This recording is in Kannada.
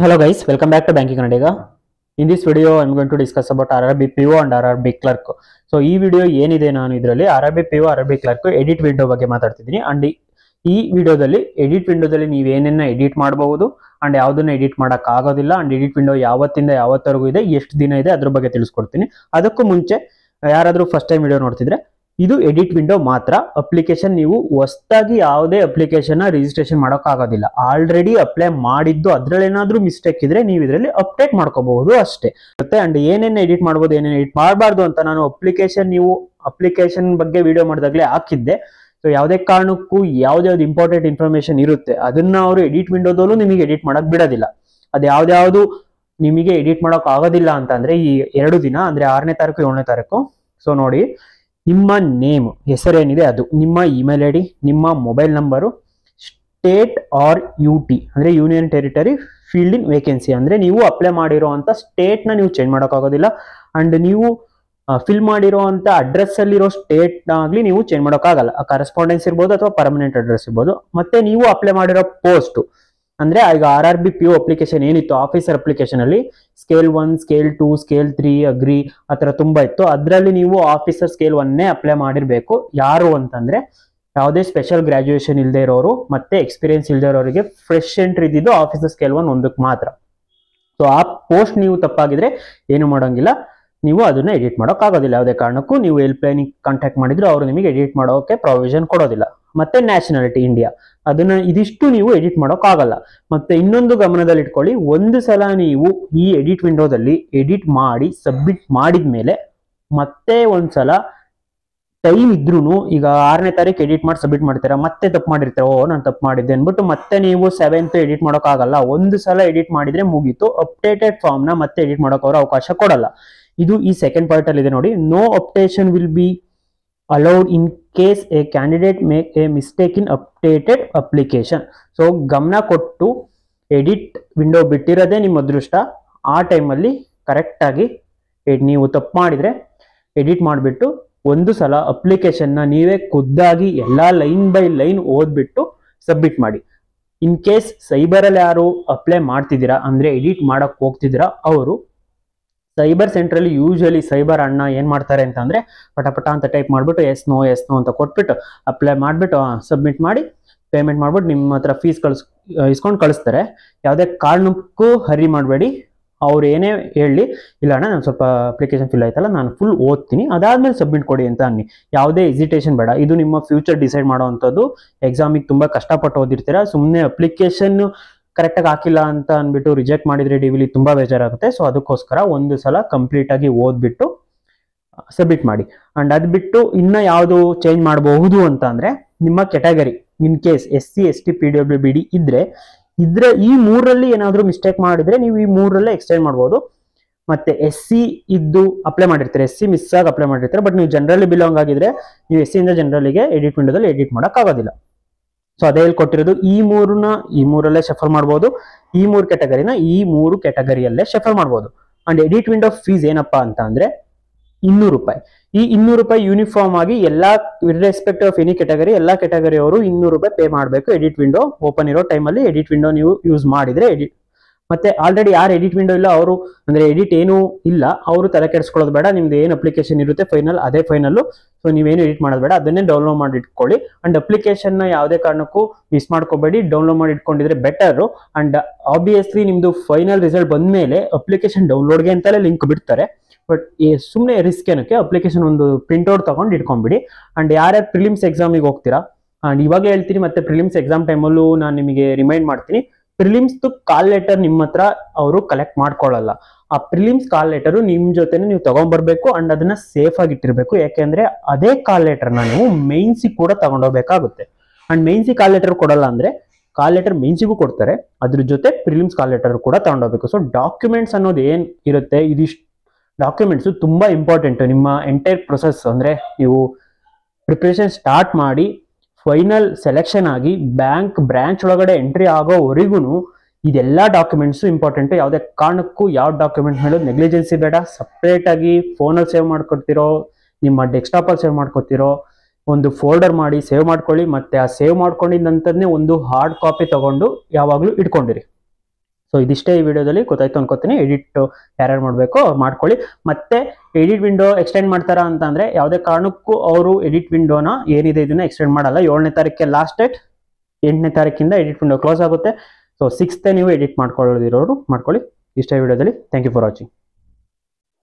Hello guys, welcome back to Banking Canada. In this video, I'm going to discuss about RRB PO and RRB Clerk. So ಈ ವಿಡಿಯೋ ಏನಿದೆ ನಾನು ಇದರಲ್ಲಿ RRB PO RRB Clerk edit window ಬಗ್ಗೆ ಮಾತಾಡ್ತಿದ್ದೀನಿ ಅಂಡ್ ಈ ವಿಡಿಯೋದಲ್ಲಿ ಎಡಿಟ್ ವಿಂಡೋದಲ್ಲಿ ನೀವು ಏನೇನ ಎಡಿಟ್ ಮಾಡಬಹುದು ಅಂಡ್ ಯಾವುದನ್ನ ಎಡಿಟ್ ಮಾಡಕ್ ಆಗೋದಿಲ್ಲ ಅಂಡ್ ಎಡಿಟ್ ವಿಂಡೋ ಯಾವತ್ತಿಂದ ಯಾವತ್ತವರೆಗೂ ಇದೆ ಎಷ್ಟು ದಿನ ಇದೆ ಅದ್ರ ಬಗ್ಗೆ ತಿಳಿಸ್ಕೊಡ್ತೀನಿ. ಅದಕ್ಕೂ ಮುಂಚೆ ಯಾರಾದರೂ ಫಸ್ಟ್ ಟೈಮ್ ವಿಡಿಯೋ ನೋಡ್ತಿದ್ರೆ ಇದು ಎಡಿಟ್ ವಿಂಡೋ ಮಾತ್ರ. ಅಪ್ಲಿಕೇಶನ್ ನೀವು ಹೊಸದಾಗಿ ಯಾವುದೇ ಅಪ್ಲಿಕೇಶನ್ ರಿಜಿಸ್ಟ್ರೇಷನ್ ಮಾಡೋಕೆ ಆಗೋದಿಲ್ಲ. ಆಲ್ರೆಡಿ ಅಪ್ಲೈ ಮಾಡಿದ್ದು ಅದ್ರಲ್ಲಿ ಏನಾದ್ರೂ ಮಿಸ್ಟೇಕ್ ಇದ್ರೆ ನೀವು ಇದರಲ್ಲಿ ಅಪ್ಡೇಟ್ ಮಾಡ್ಕೋಬಹುದು ಅಷ್ಟೇ. ಮತ್ತೆ ಅಂಡ್ ಏನೇನು ಎಡಿಟ್ ಮಾಡ್ಬೋದು ಏನೇನು ಎಡಿಟ್ ಮಾಡಬಾರ್ದು ಅಂತ ನಾನು ಅಪ್ಲಿಕೇಶನ್ ಬಗ್ಗೆ ವಿಡಿಯೋ ಮಾಡಿದಾಗಲೇ ಹಾಕಿದ್ದೆ. ಸೊ ಯಾವುದೇ ಕಾರಣಕ್ಕೂ ಯಾವ್ದು ಇಂಪಾರ್ಟೆಂಟ್ ಇನ್ಫಾರ್ಮೇಶನ್ ಇರುತ್ತೆ ಅದನ್ನ ಅವರು ಎಡಿಟ್ ವಿಂಡೋದಲ್ಲೂ ನಿಮಗೆ ಎಡಿಟ್ ಮಾಡಕ್ ಬಿಡೋದಿಲ್ಲ. ಅದು ಯಾವ್ದು ನಿಮಗೆ ಎಡಿಟ್ ಮಾಡೋಕೆ ಆಗೋದಿಲ್ಲ ಅಂತ ಅಂದ್ರೆ ಈ 2 ದಿನ ಅಂದ್ರೆ 6ನೇ ತಾರೀಕು 7ನೇ ತಾರೀಕು. ಸೊ ನೋಡಿ, ನಿಮ್ಮ ನೇಮ್ ಹೆಸರೇನಿದೆ ಅದು, ನಿಮ್ಮ ಇಮೇಲ್ ಐ ಡಿ, ನಿಮ್ಮ mobile number, state or UT ಅಂದ್ರೆ union territory field in vacancy ಅಂದ್ರೆ ನೀವು ಅಪ್ಲೈ ಮಾಡಿರೋಂಥ ಸ್ಟೇಟ್ನ ನೀವು ಚೇಂಜ್ ಮಾಡೋಕ್ಕಾಗೋದಿಲ್ಲ. ಅಂಡ್ ನೀವು ಫಿಲ್ ಮಾಡಿರೋಂಥ ಅಡ್ರೆಸ್ ಅಲ್ಲಿರೋ ಸ್ಟೇಟ್ ಆಗ್ಲಿ ನೀವು ಚೇಂಜ್ ಮಾಡೋಕ್ಕಾಗಲ್ಲ. ಕರೆಸ್ಪಾಂಡೆನ್ಸ್ ಇರ್ಬೋದು ಅಥವಾ ಪರ್ಮನೆಂಟ್ ಅಡ್ರೆಸ್ ಇರ್ಬೋದು. ಮತ್ತೆ ನೀವು ಅಪ್ಲೈ ಮಾಡಿರೋ ಪೋಸ್ಟ್ ಅಂದ್ರೆ ಈಗ RRB PO ಅಪ್ಲಿಕೇಶನ್ ಏನಿತ್ತು ಆಫೀಸರ್ ಅಪ್ಲಿಕೇಶನ್ ಅಲ್ಲಿ ಸ್ಕೇಲ್ 1, ಸ್ಕೇಲ್ 2, ಸ್ಕೇಲ್ 3, ಅಗ್ರಿ ಆತರ ತುಂಬಾ ಇತ್ತು. ಅದರಲ್ಲಿ ನೀವು ಆಫೀಸರ್ ಸ್ಕೇಲ್ 1 ಅಪ್ಲೈ ಮಾಡಿರ್ಬೇಕು. ಯಾರು ಅಂತಂದ್ರೆ ಯಾವುದೇ ಸ್ಪೆಷಲ್ ಗ್ರಾಜುಯೇಷನ್ ಇಲ್ಲದೆ ಇರೋರು ಮತ್ತೆ ಎಕ್ಸ್ಪೀರಿಯನ್ಸ್ ಇಲ್ಲದೆ ಇರೋರಿಗೆ ಫ್ರೆಶ್ ಎಂಟ್ರಿ ಇದ್ದಿದ್ದು ಆಫೀಸರ್ ಸ್ಕೇಲ್ 1 ಒಂದಕ್ಕೆ ಮಾತ್ರ. ಸೊ ಆ ಪೋಸ್ಟ್ ನೀವು ತಪ್ಪಾಗಿದ್ರೆ ಏನು ಮಾಡೋಂಗಿಲ್ಲ, ನೀವು ಅದನ್ನ ಎಡಿಟ್ ಮಾಡೋಕ್ಕಾಗೋದಿಲ್ಲ. ಯಾವುದೇ ಕಾರಣಕ್ಕೂ ನೀವು ಹೆಲ್ಪ್ ಲೈನಿಗೆ ಕಾಂಟ್ಯಾಕ್ಟ್ ಮಾಡಿದ್ರು ಅವರು ನಿಮಗೆ ಎಡಿಟ್ ಮಾಡೋಕೆ ಪ್ರಾವಿಷನ್ ಕೊಡೋದಿಲ್ಲ. ಮತ್ತೆ ನ್ಯಾಷನಾಲಿಟಿ ಇಂಡಿಯಾ ಅದನ್ನ ಇದಿಷ್ಟು ನೀವು ಎಡಿಟ್ ಮಾಡೋಕ್ಕಾಗಲ್ಲ. ಮತ್ತೆ ಇನ್ನೊಂದು ಗಮನದಲ್ಲಿ ಇಟ್ಕೊಳ್ಳಿ, ಒಂದು ಸಲ ನೀವು ಈ ಎಡಿಟ್ ವಿಂಡೋದಲ್ಲಿ ಎಡಿಟ್ ಮಾಡಿ ಸಬ್ಮಿಟ್ ಮಾಡಿದ್ಮೇಲೆ ಮತ್ತೆ ಒಂದ್ಸಲ ಟೈಮ್ ಇದ್ರೂ ಈಗ 6ನೇ ತಾರೀಕು ಎಡಿಟ್ ಮಾಡಿ ಸಬ್ಮಿಟ್ ಮಾಡ್ತೀರಾ, ಮತ್ತೆ ತಪ್ಪು ಮಾಡಿರ್ತೀರ, ನಾನು ತಪ್ಪು ಮಾಡಿದ್ದೆ ಅಂದ್ಬಿಟ್ಟು ಮತ್ತೆ ನೀವು 7th ಎಡಿಟ್ ಮಾಡೋಕ್ಕಾಗಲ್ಲ. ಒಂದು ಸಲ ಎಡಿಟ್ ಮಾಡಿದ್ರೆ ಮುಗೀತು. ಅಪ್ಡೇಟೆಡ್ ಫಾರ್ಮ್ ನ ಮತ್ತೆ ಎಡಿಟ್ ಮಾಡೋಕೆ ಅವರು ಅವಕಾಶ ಕೊಡಲ್ಲ. ಇದು ಈ ಸೆಕೆಂಡ್ ಪಾರ್ಟ್ ಅಲ್ಲಿ ಇದೆ ನೋಡಿ. No updation will be allowed in case a candidate make a mistake in updated application. So ಗಮನ ಕೊಟ್ಟು ಎಡಿಟ್ ವಿಂಡೋ ಬಿಟ್ಟಿರೋದೇ ನಿಮ್ಮ ಅದೃಷ್ಟ. ಆ ಟೈಮಲ್ಲಿ ಕರೆಕ್ಟಾಗಿ ನೀವು ತಪ್ಪು ಮಾಡಿದ್ರೆ ಎಡಿಟ್ ಮಾಡಿಬಿಟ್ಟು ಒಂದು ಸಲ ಅಪ್ಲಿಕೇಶನ್ನ ನೀವೇ ಖುದ್ದಾಗಿ ಎಲ್ಲ ಲೈನ್ ಬೈ ಲೈನ್ ಓದ್ಬಿಟ್ಟು ಸಬ್ಮಿಟ್ ಮಾಡಿ. ಇನ್ ಕೇಸ್ ಸೈಬರಲ್ಲಿ ಯಾರು ಅಪ್ಲೈ ಮಾಡ್ತಿದ್ದೀರಾ ಅಂದ್ರೆ ಎಡಿಟ್ ಮಾಡಕ್ ಹೋಗ್ತಿದ್ದೀರಾ, ಅವರು ಸೈಬರ್ ಸೆಂಟ್ರಲ್ಲಿ ಯೂಶಲಿ ಸೈಬರ್ ಅಣ್ಣ ಏನ್ ಮಾಡ್ತಾರೆ ಅಂತಂದ್ರೆ ಪಟ ಅಂತ ಟೈಪ್ ಮಾಡ್ಬಿಟ್ಟು ಎಸ್ ನೋ ಅಂತ ಕೊಟ್ಬಿಟ್ಟು ಅಪ್ಲೈ ಮಾಡ್ಬಿಟ್ಟು ಸಬ್ಮಿಟ್ ಮಾಡಿ ಪೇಮೆಂಟ್ ಮಾಡ್ಬಿಟ್ಟು ನಿಮ್ಮ ಹತ್ರ ಫೀಸ್ ಇಸ್ಕೊಂಡು ಕಳಿಸ್ತಾರೆ. ಯಾವುದೇ ಕಾರಣಕ್ಕೂ ಹರಿ ಮಾಡಬೇಡಿ. ಅವ್ರು ಏನೇ ಹೇಳಿ, ಇಲ್ಲ ಅಣ್ಣ ನಾನು ಸ್ವಲ್ಪ ಅಪ್ಲಿಕೇಶನ್ ಫಿಲ್ ಆಯ್ತಲ್ಲ ನಾನು ಫುಲ್ ಓದ್ತೀನಿ ಅದಾದ್ಮೇಲೆ ಸಬ್ಮಿಟ್ ಕೊಡಿ ಅಂತ ಅನ್ನಿ. ಯಾವುದೇ ಹೆಸಿಟೇಷನ್ ಬೇಡ. ಇದು ನಿಮ್ಮ ಫ್ಯೂಚರ್ ಡಿಸೈಡ್ ಮಾಡೋವಂಥದ್ದು. ಎಕ್ಸಾಮಿಗೆ ತುಂಬಾ ಕಷ್ಟಪಟ್ಟು ಓದಿರ್ತೀರಾ, ಸುಮ್ಮನೆ ಅಪ್ಲಿಕೇಶನ್ ಕರೆಕ್ಟಾಗಿ ಹಾಕಿಲ್ಲ ಅಂತ ಅಂದ್ಬಿಟ್ಟು ರಿಜೆಕ್ಟ್ ಮಾಡಿದ್ರೆ ಡಿವಿಲಿ ತುಂಬಾ ಬೇಜಾರಾಗುತ್ತೆ. ಸೊ ಅದಕ್ಕೋಸ್ಕರ ಒಂದು ಸಲ ಕಂಪ್ಲೀಟ್ ಆಗಿ ಓದ್ಬಿಟ್ಟು ಸಬ್ಮಿಟ್ ಮಾಡಿ. ಅಂಡ್ ಅದ್ ಬಿಟ್ಟು ಇನ್ನ ಯಾವುದು ಚೇಂಜ್ ಮಾಡಬಹುದು ಅಂತ ಅಂದ್ರೆ ನಿಮ್ಮ category in case SC ST PWBD ಇದ್ರೆ ಈ 3ರಲ್ಲಿ ಏನಾದ್ರೂ ಮಿಸ್ಟೇಕ್ ಮಾಡಿದ್ರೆ ನೀವು ಈ 3ರಲ್ಲೇ ಎಕ್ಸ್ಟೆಂಡ್ ಮಾಡ್ಬೋದು. ಮತ್ತೆ SC ಇದ್ದು ಅಪ್ಲೈ ಮಾಡಿರ್ತಾರೆ, SC ಮಿಸ್ ಆಗಿ ಅಪ್ಲೈ ಮಾಡಿರ್ತಾರೆ, ಬಟ್ ನೀವು ಜನರಲಿ ಬಿಲಾಂಗ್ ಆಗಿದ್ರೆ ನೀವು SC ಇಂದ ಜನರಲಿಗೆ ಎಡಿಟ್ ವಿಂಡೋದಲ್ಲಿ ಎಡಿಟ್ ಮಾಡಕ್ ಆಗೋದಿಲ್ಲ. ಸೊ ಅದೇ ಕೊಟ್ಟಿರೋದು ಈ 3ರಲ್ಲೇ ಶಫಲ್ ಮಾಡ್ಬೋದು. ಈ 3 ಕ್ಯಾಟಗರಿನ ಈ 3 ಕ್ಯಾಟಗರಿಯಲ್ಲೇ ಶಫಲ್ ಮಾಡ್ಬೋದು. ಅಂಡ್ ಎಡಿಟ್ ವಿಂಡೋ ಫೀಸ್ ಏನಪ್ಪಾ ಅಂತ ಅಂದ್ರೆ 200 ರೂಪಾಯಿ. ಈ 200 ರೂಪಾಯಿ ಯೂನಿಫಾರ್ಮ್ ಆಗಿ ಎಲ್ಲಾ ಇರ್ರೆಸ್ಪೆಕ್ಟಿವ್ ಆಫ್ ಎನಿ ಕ್ಯಾಟಗರಿ ಎಲ್ಲಾ ಕ್ಯಾಟಗರಿ ಅವರು 200 ರೂಪಾಯಿ ಪೇ ಮಾಡಬೇಕು. ಎಡಿಟ್ ವಿಂಡೋ ಓಪನ್ ಇರೋ ಟೈಮಲ್ಲಿ ಎಡಿಟ್ ವಿಂಡೋ ನೀವು ಯೂಸ್ ಮಾಡಿದ್ರೆ ಮತ್ತೆ ಆಲ್ರೆಡಿ ಯಾರು ಎಡಿಟ್ ವಿಂಡೋ ಇಲ್ಲ ಅವರು ಅಂದ್ರೆ ಎಡಿಟ್ ಏನು ಇಲ್ಲ ಅವರು ತಲೆ ಕೆಡಿಸ್ಕೊಳ್ಳೋದು ಬೇಡ. ನಿಮ್ದು ಏನು ಅಪ್ಲಿಕೇಶನ್ ಇರುತ್ತೆ ಫೈನಲ್ ಅದೇ ಫೈನಲ್. ಸೊ ನೀವೇನು ಎಡಿಟ್ ಮಾಡೋದು ಬೇಡ, ಅದನ್ನೇ ಡೌನ್ಲೋಡ್ ಮಾಡಿ ಇಟ್ಕೊಳ್ಳಿ. ಅಂಡ್ ಅಪ್ಲಿಕೇಶನ್ ನ ಯಾವುದೇ ಕಾರಣಕ್ಕೂ ಮಿಸ್ ಮಾಡ್ಕೋಬೇಡಿ, ಡೌನ್ಲೋಡ್ ಮಾಡಿ ಇಟ್ಕೊಂಡಿದ್ರೆ ಬೆಟರ್. ಅಂಡ್ ಆಬ್ವಿಯಸ್ಲಿ ನಿಮ್ದು ಫೈನಲ್ ರಿಸಲ್ಟ್ ಬಂದ್ಮೇಲೆ ಅಪ್ಲಿಕೇಶನ್ ಡೌನ್ಲೋಡ್ಗೆ ಅಂತಲೇ ಲಿಂಕ್ ಬಿಡ್ತಾರೆ. ಬಟ್ ಸುಮ್ಮನೆ ರಿಸ್ಕ್ ಏನಕ್ಕೆ, ಅಪ್ಲಿಕೇಶನ್ ಒಂದು ಪ್ರಿಂಟ್ಔಟ್ ತಗೊಂಡು ಇಟ್ಕೊಂಡ್ಬಿಡಿ. ಅಂಡ್ ಯಾರ್ಯಾರು ಪ್ರಿಲಿಮ್ಸ್ ಎಕ್ಸಾಮಿಗೆ ಹೋಗ್ತೀರಾ, ಅಂಡ್ ಇವಾಗ ಹೇಳ್ತೀನಿ ಮತ್ತೆ ಪ್ರಿಲಿಮ್ಸ್ ಎಕ್ಸಾಮ್ ಟೈಮಲ್ಲೂ ನಾನು ನಿಮಗೆ ರಿಮೈಂಡ್ ಮಾಡ್ತೀನಿ, ಪ್ರಿಲಿಮ್ಸ್ ಕಾಲ್ ಲೆಟರ್ ನಿಮ್ಮ ಹತ್ರ ಅವರು ಕಲೆಕ್ಟ್ ಮಾಡ್ಕೊಳ್ಳಲ್ಲ. ಆ ಪ್ರಿಲಿಮ್ಸ್ ಕಾಲ್ ಲೆಟರ್ ನಿಮ್ ಜೊತೆನೆ ನೀವು ತಗೊಂಡ್ಬರ್ಬೇಕು ಅಂಡ್ ಅದನ್ನ ಸೇಫ್ ಆಗಿ ಇಟ್ಟಿರ್ಬೇಕು. ಯಾಕೆಂದ್ರೆ ಅದೇ ಕಾಲ್ ಲೆಟರ್ನ ನೀವು ಮೇನ್ಸಿಗೆ ಕೂಡ ತಗೊಂಡೋಗ್ಬೇಕಾಗುತ್ತೆ. ಅಂಡ್ ಮೇನ್ಸಿ ಕಾಲ್ ಲೆಟರ್ ಕೊಡಲ್ಲ ಅಂದ್ರೆ ಕಾಲ್ ಲೆಟರ್ ಮೇನ್ಸಿಗೂ ಕೊಡ್ತಾರೆ, ಅದ್ರ ಜೊತೆ ಪ್ರಿಲಿಮ್ಸ್ ಕಾಲ್ ಲೆಟರ್ ಕೂಡ ತಗೊಂಡೋಗ್ಬೇಕು. ಸೊ ಡಾಕ್ಯುಮೆಂಟ್ಸ್ ಅನ್ನೋದು ಏನ್ ಇರುತ್ತೆ, ಇದಿಷ್ಟು ಡಾಕ್ಯುಮೆಂಟ್ಸ್ ತುಂಬಾ ಇಂಪಾರ್ಟೆಂಟ್ ನಿಮ್ಮ ಎಂಟೈರ್ ಪ್ರೊಸೆಸ್. ಅಂದ್ರೆ ನೀವು ಪ್ರಿಪರೇಷನ್ ಸ್ಟಾರ್ಟ್ ಮಾಡಿ ಫೈನಲ್ ಸೆಲೆಕ್ಷನ್ ಆಗಿ ಬ್ಯಾಂಕ್ ಬ್ರಾಂಚ್ ಒಳಗಡೆ ಎಂಟ್ರಿ ಆಗೋವರೆಗೂ ಇದೆಲ್ಲ ಡಾಕ್ಯುಮೆಂಟ್ಸ್ ಇಂಪಾರ್ಟೆಂಟ್. ಯಾವುದೇ ಕಾರಣಕ್ಕೂ ಯಾವ ಡಾಕ್ಯುಮೆಂಟ್ ಮೇಲೂ ನೆಗ್ಲಿಜೆನ್ಸಿ ಬೇಡ. ಸಪ್ರೇಟ್ ಆಗಿ ಫೋನಲ್ಲಿ ಸೇವ್ ಮಾಡ್ಕೊಡ್ತಿರೋ, ನಿಮ್ಮ ಡೆಸ್ಕ್ಟಾಪ್ ಅಲ್ಲಿ ಸೇವ್ ಮಾಡ್ಕೊತಿರೋ ಒಂದು ಫೋಲ್ಡರ್ ಮಾಡಿ ಸೇವ್ ಮಾಡ್ಕೊಳ್ಳಿ. ಮತ್ತೆ ಆ ಸೇವ್ ಮಾಡ್ಕೊಂಡಿದ್ದಂಥದ್ನೇ ಒಂದು ಹಾರ್ಡ್ ಕಾಪಿ ತಗೊಂಡು ಯಾವಾಗಲೂ ಇಟ್ಕೊಂಡಿರಿ. ಸೊ ಇದಿಷ್ಟೇ ಈ ವಿಡಿಯೋದಲ್ಲಿ ಗೊತ್ತಾಯ್ತು ಅನ್ಕೋತೀನಿ. ಎಡಿಟ್ ಯಾರ್ಯಾರು ಮಾಡಬೇಕು ಅವ್ರು ಮಾಡ್ಕೊಳ್ಳಿ. ಮತ್ತೆ ಎಡಿಟ್ ವಿಂಡೋ ಎಕ್ಸ್ಟೆಂಡ್ ಮಾಡ್ತಾರಾ ಅಂತ ಅಂದ್ರೆ ಯಾವುದೇ ಕಾರಣಕ್ಕೂ ಅವರು ಎಡಿಟ್ ವಿಂಡೋನ ಏನಿದೆ ಇದನ್ನ ಎಕ್ಸ್ಟೆಂಡ್ ಮಾಡಲ್ಲ. 7ನೇ ತಾರೀಕಿಗೆ ಲಾಸ್ಟ್ ಡೇಟ್, 8ನೇ ತಾರೀಕಿಂದ ಎಡಿಟ್ ವಿಂಡೋ ಕ್ಲೋಸ್ ಆಗುತ್ತೆ. ಸೊ 6th ನೀವು ಎಡಿಟ್ ಮಾಡ್ಕೊಳ್ಳೋದಿರೋರು ಮಾಡ್ಕೊಳ್ಳಿ. ಇಷ್ಟೇ ವಿಡಿಯೋದಲ್ಲಿ. Thank you for watching.